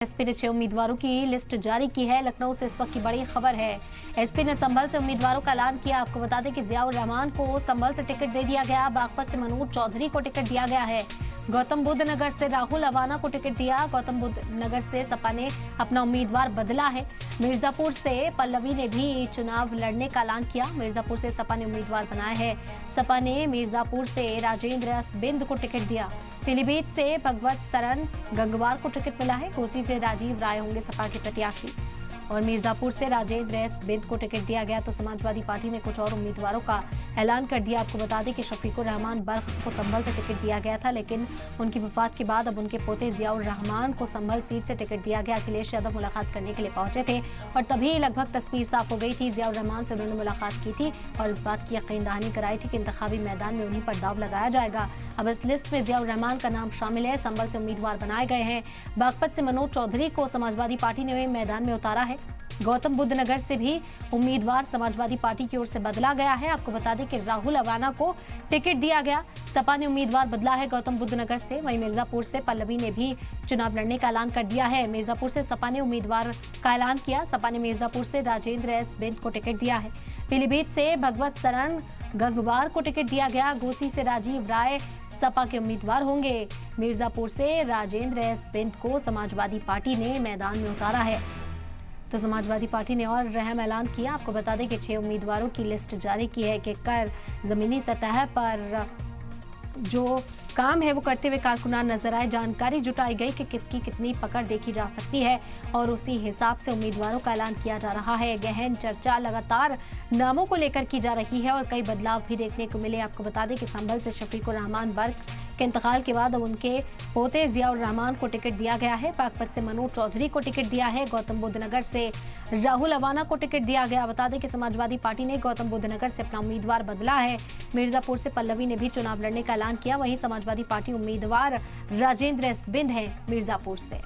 SP ने 6 उम्मीदवारों की लिस्ट जारी की है। लखनऊ से इस वक्त की बड़ी खबर है। एसपी ने संभल से उम्मीदवारों का ऐलान किया। आपको बता दें कि जियाउर रहमान को संभल से टिकट दे दिया गया। बागपत से मनोज चौधरी को टिकट दिया गया है। गौतम बुद्ध नगर से राहुल अवाना को टिकट दिया। गौतम बुद्ध नगर से सपा ने अपना उम्मीदवार बदला है। मिर्जापुर से पल्लवी ने भी चुनाव लड़ने का ऐलान किया। मिर्जापुर से सपा ने उम्मीदवार बनाया है। सपा ने मिर्जापुर से राजेंद्र एस बिंद को टिकट दिया। पीलीभीत से भगवत सरन गंगवार को टिकट मिला है। घोसी से राजीव राय होंगे सपा के प्रत्याशी और मिर्जापुर से राजेंद्र एस बिंद को टिकट दिया गया। तो समाजवादी पार्टी ने कुछ और उम्मीदवारों का ऐलान कर दिया। आपको बता दें कि शफीकुर रहमान बल्ख को संभल से टिकट दिया गया था, लेकिन उनकी वफात के बाद अब उनके पोते जियाउर रहमान को संभल सीट से टिकट दिया गया। अखिलेश यादव मुलाकात करने के लिए पहुंचे थे और तभी लगभग तस्वीर साफ हो गई थी। जियाउर रहमान से उन्होंने मुलाकात की थी और इस बात की यकीन दहानी कराई थी कि इंतखाबी मैदान में उन्हीं पर दाव लगाया जाएगा। अब इस लिस्ट में जियाउर रहमान का नाम शामिल है। संभल से उम्मीदवार बनाए गए हैं। बागपत से मनोज चौधरी को समाजवादी पार्टी ने मैदान में उतारा है। गौतम बुद्ध नगर से भी उम्मीदवार समाजवादी पार्टी की ओर से बदला गया है। आपको बता दें कि राहुल अवाना को टिकट दिया गया। सपा ने उम्मीदवार बदला है गौतम बुद्ध नगर से। वहीं मिर्जापुर से पल्लवी ने भी चुनाव लड़ने का ऐलान कर दिया है। मिर्जापुर से सपा ने उम्मीदवार का ऐलान किया। सपा ने मिर्जापुर से राजेंद्र एस बिंद को टिकट दिया है। पीलीभीत से भगवत सरन गंगवार को टिकट दिया गया। घोसी से राजीव राय सपा के उम्मीदवार होंगे। मिर्जापुर से राजेंद्र एस बिंद को समाजवादी पार्टी ने मैदान में उतारा है। तो समाजवादी पार्टी ने और अहम ऐलान किया। आपको बता दें कि 6 उम्मीदवारों की लिस्ट जारी की है कि कर जमीनी सतह पर जो काम है वो करते हुए कारकुनान नजर आए। जानकारी जुटाई गई कि किसकी कितनी पकड़ देखी जा सकती है और उसी हिसाब से उम्मीदवारों का ऐलान किया जा रहा है। गहन चर्चा लगातार नामों को लेकर की जा रही है और कई बदलाव भी देखने को मिले। आपको बता दें कि संभल से शफीकुर रहमान बल्ख के इंतकाल के बाद अब उनके पोते जियाउर रहमान को टिकट दिया गया है। बागपत से मनोज चौधरी को टिकट दिया है। गौतम बुद्ध नगर से राहुल अवाना को टिकट दिया गया। बता दें कि समाजवादी पार्टी ने गौतम बुद्ध नगर से अपना उम्मीदवार बदला है। मिर्जापुर से पल्लवी ने भी चुनाव लड़ने का ऐलान किया। वहीं समाजवादी पार्टी उम्मीदवार राजेंद्र एस बिंद हैं मिर्जापुर से।